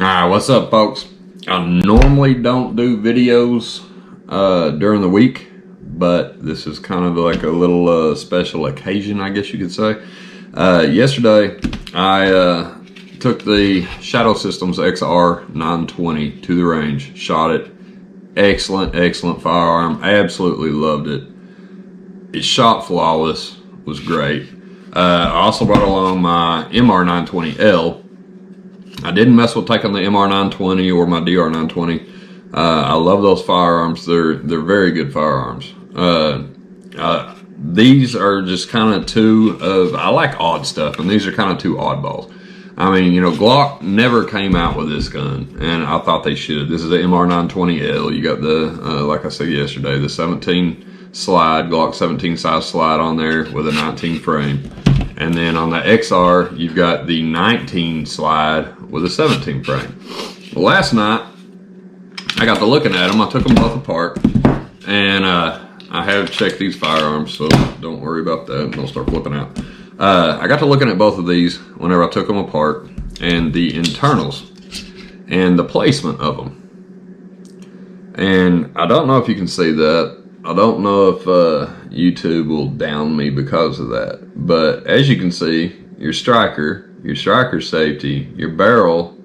Alright, what's up, folks? I normally don't do videos during the week, but this is kind of like a little special occasion, I guess you could say. Yesterday, I took the Systems XR920 to the range, shot it. Excellent firearm. Absolutely loved it. It shot flawless, was great. I also brought along my MR920L. I didn't mess with taking the MR920 or my DR920. I love those firearms. They're very good firearms. These are just kind of two of, I like odd stuff, and these are kind of two oddballs. I mean, you know, Glock never came out with this gun, and I thought they should. This is the MR920L. You got the, like I said yesterday, the 17 slide, Glock 17 size slide on there with a 19 frame. And then on the XR, you've got the 19 slide with a 17 frame. Well, last night, I got to looking at them. I took them both apart, and I have checked these firearms, so don't worry about that. Don't start flipping out. I got to looking at both of these whenever I took them apart, and the internals and the placement of them. And I don't know if you can see that. I don't know if YouTube will down me because of that. But as you can see, your striker safety, your barrel,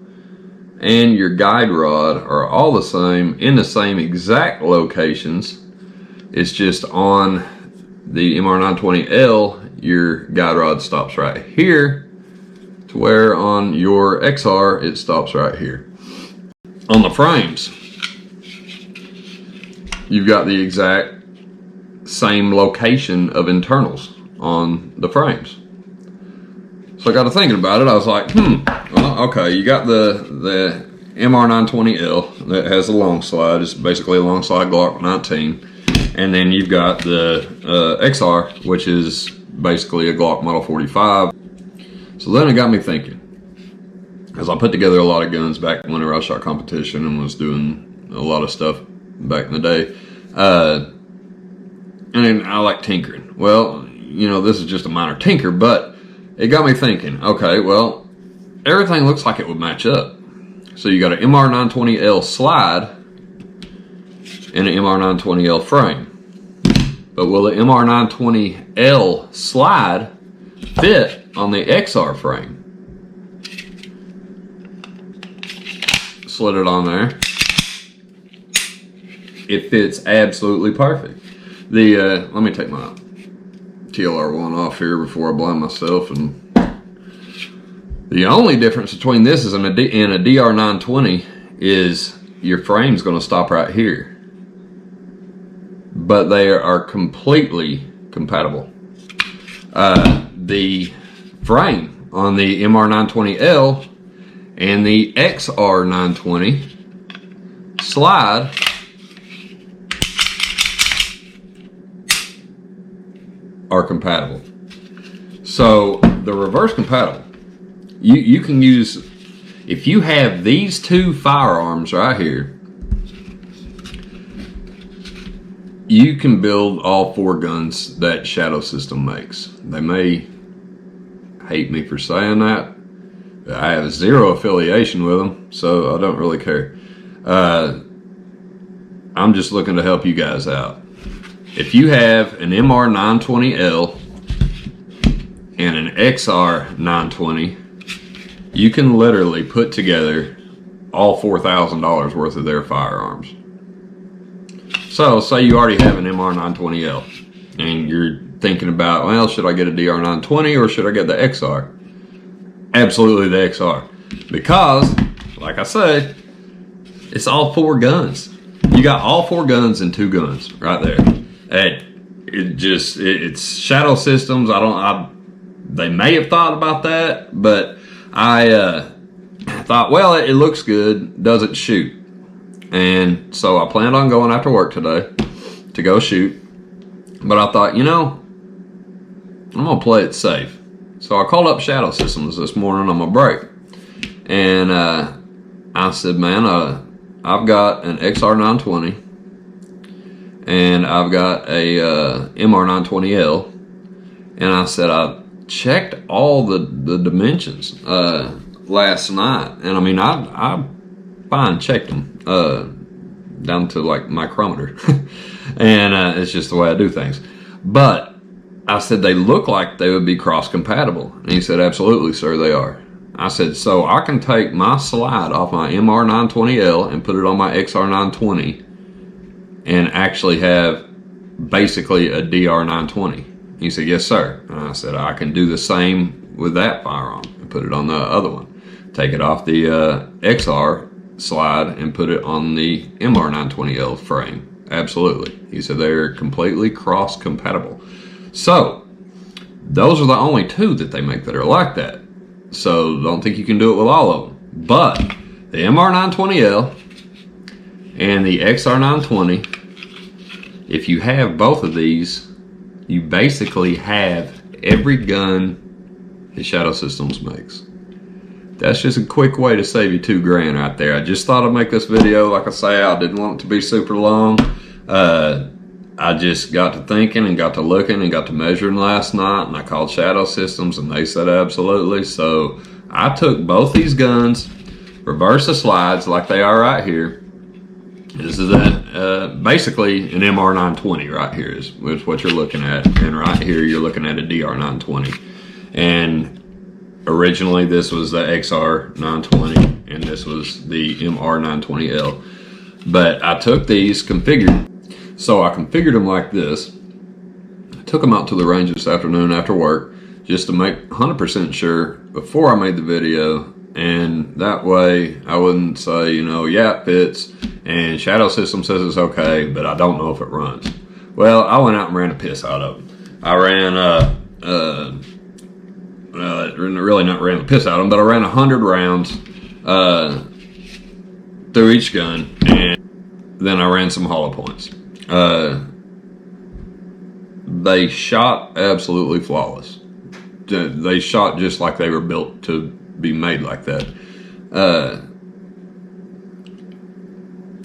and your guide rod are all the same, in the same exact locations. It's just on the MR920L, your guide rod stops right here, to where on your XR, it stops right here. On the frames, you've got the exact same location of internals on the frames. So I got to thinking about it. I was like, well, okay, you got the MR920L that has a long slide. It's basically a long slide Glock 19. And then you've got the XR, which is basically a Glock Model 45. So then it got me thinking, as I put together a lot of guns back whenever I shot competition and was doing a lot of stuff back in the day. And then I like tinkering. Well, you know, this is just a minor tinker, but it got me thinking, okay, well, everything looks like it would match up. So you got an MR920L slide and an MR920L frame. But will the MR920L slide fit on the XR frame? Slid it on there. It fits absolutely perfect. Let me take my TLR1 off here before I blind myself. And the only difference between this and a DR920 is your frame's going to stop right here. But they are completely compatible. The frame on the MR920L and the XR920 slide are compatible. So the reverse compatible, you can use, if you have these two firearms right here, you can build all four guns that Shadow System makes. They may hate me for saying that. I have zero affiliation with them, so I don't really care. I'm just looking to help you guys out. If you have an MR920L and an XR920, you can literally put together all $4,000 worth of their firearms. So, say you already have an MR920L and you're thinking about, well, should I get a DR920 or should I get the XR? Absolutely the XR. Because, like I said, it's all four guns. You got all four guns and two guns right there. It's Shadow Systems. They may have thought about that, but I thought, well, it looks good. Does it shoot? And so I planned on going after work today to go shoot. But I thought, you know, I'm going to play it safe. So I called up Shadow Systems this morning on my break. And I said, man, I've got an XR920. And I've got a MR920L, and I said I checked all the dimensions. last night, and I mean, I fine checked them down to like micrometer, and it's just the way I do things. But I said they look like they would be cross compatible, and he said, absolutely, sir, they are. I said, so I can take my slide off my MR920L and put it on my XR920 and actually have basically a DR920. He said, yes, sir. And I said, I can do the same with that firearm and put it on the other one. Take it off the XR slide and put it on the MR920L frame. Absolutely. He said they're completely cross compatible. So those are the only two that they make that are like that. So don't think you can do it with all of them. But the MR920L and the XR920, if you have both of these, you basically have every gun that Shadow Systems makes. That's just a quick way to save you $2 grand right there. I just thought I'd make this video. Like I say, I didn't want it to be super long. I just got to thinking and got to looking and got to measuring last night, and I called Shadow Systems and they said absolutely. So I took both these guns, reversed the slides like they are right here. This is basically an MR920 right here is what you're looking at, and right here you're looking at a DR920. And originally this was the XR920 and this was the MR920L. But I took these, configured. So I configured them like this. I took them out to the range this afternoon after work just to make 100% sure before I made the video, and that way I wouldn't say, you know, yeah, it fits, and Shadow System says it's okay, but I don't know if it runs. Well, I went out and ran the piss out of them. I ran, really not ran the piss out of them, but I ran 100 rounds through each gun, and then I ran some hollow points. They shot absolutely flawless. They shot just like they were built to be made like that.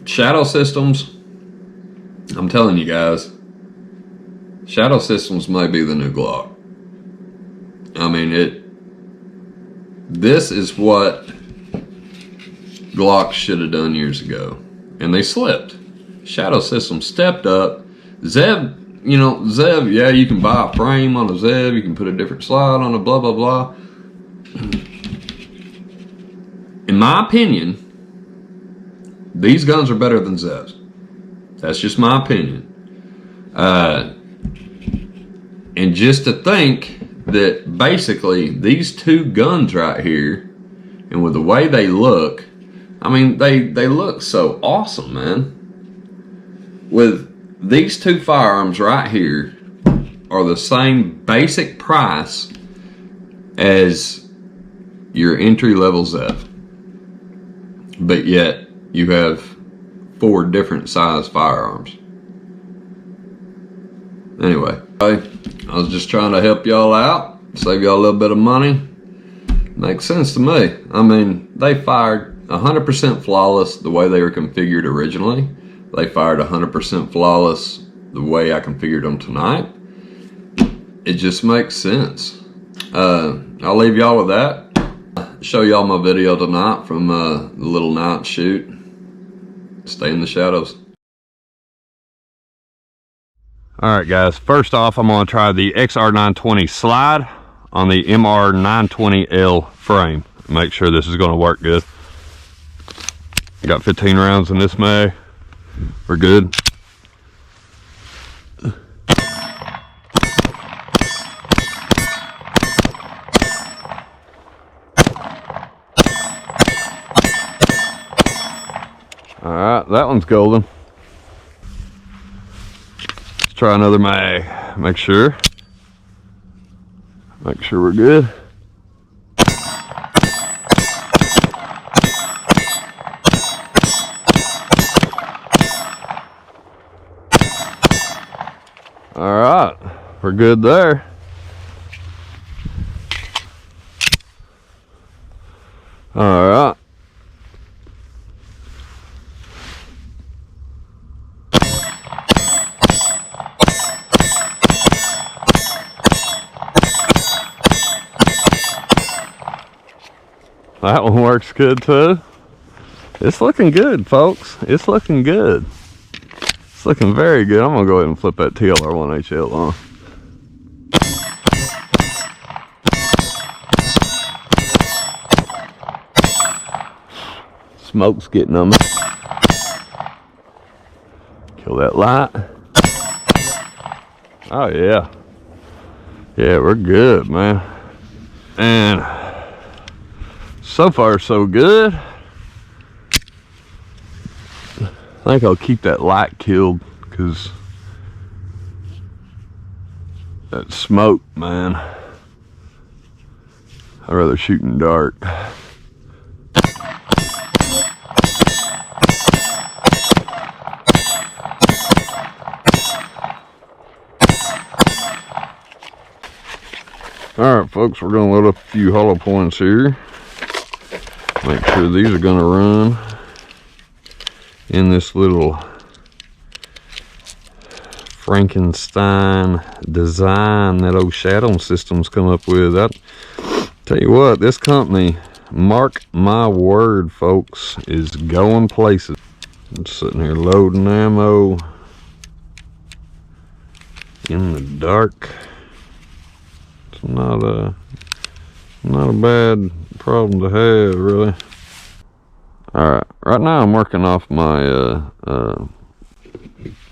Shadow Systems, I'm telling you guys, Shadow Systems may be the new Glock. I mean, this is what Glock should have done years ago, and they slipped. Shadow Systems stepped up. Zev, you know, Zev, yeah, you can buy a frame on a Zev, you can put a different slide on a blah, blah, blah. In my opinion, these guns are better than Zevs. That's just my opinion. And just to think that basically these two guns right here, and with the way they look, I mean, they look so awesome, man. With these two firearms right here are the same basic price as your entry-level Zev, but yet you have 4 different size firearms. Anyway, I was just trying to help y'all out, save y'all a little bit of money. Makes sense to me. I mean, they fired 100% flawless the way they were configured originally. They fired 100% flawless the way I configured them tonight. It just makes sense. I'll leave y'all with that. Show y'all my video tonight from the little night shoot. Stay in the shadows. Alright guys, first off I'm going to try the XR920 slide on the MR920L frame. Make sure this is going to work good. Got 15 rounds in this mag. We're good. Alright, that one's golden. Let's try another mag. Make sure we're good. All right, we're good there. All right. That works good too. It's looking good, folks. It's looking good. It's looking very good. I'm gonna go ahead and flip that TLR1HL on. Smoke's getting on me. Kill that light. Oh yeah. Yeah, we're good, man. And so far so good. I think I'll keep that light killed because that smoke, man. I'd rather shoot in dark. Alright folks, we're going to load up a few hollow points here. Make sure these are going to run in this little Frankenstein design that old Shadow Systems come up with. I tell you what, this company, mark my word folks, is going places. I'm sitting here loading ammo in the dark. It's not a bad problem to have, really. Alright, right now I'm working off my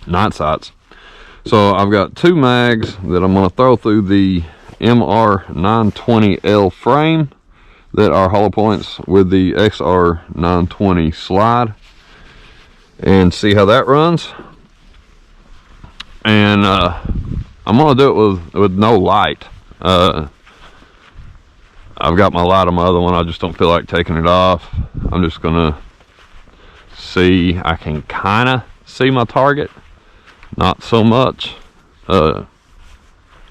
night sights. So I've got two mags that I'm going to throw through the MR920L frame that are hollow points with the XR920 slide, and see how that runs. And I'm going to do it with no light. I've got my light on my other one. I just don't feel like taking it off. I'm just gonna see. I can kind of see my target, not so much,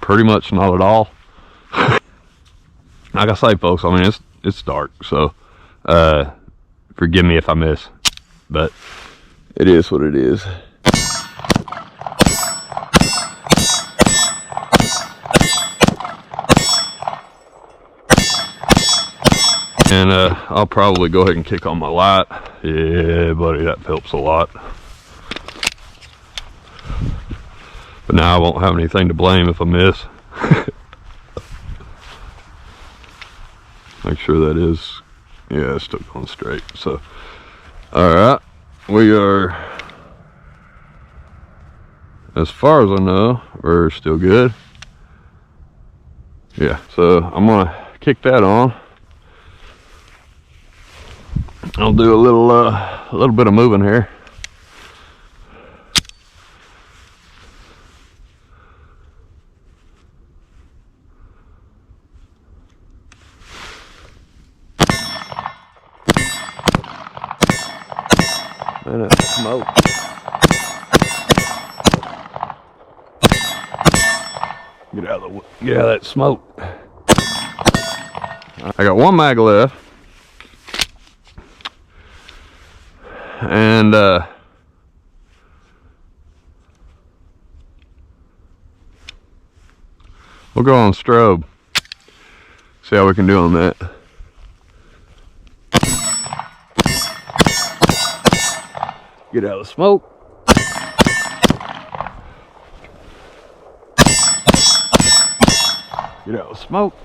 pretty much not at all. Like I say folks, I mean it's dark, so forgive me if I miss, but it is what it is. And I'll probably go ahead and kick on my light. Yeah, buddy, that helps a lot. But now I won't have anything to blame if I miss. Make sure that is, yeah, it's still going straight. So, alright, we are, as far as I know, we're still good. Yeah, so I'm gonna kick that on. I'll do a little bit of moving here. Man, that smoke. Get out of that smoke. I got one mag left. And we'll go on strobe, see how we can do on that. Get out of the smoke. Get out of the smoke.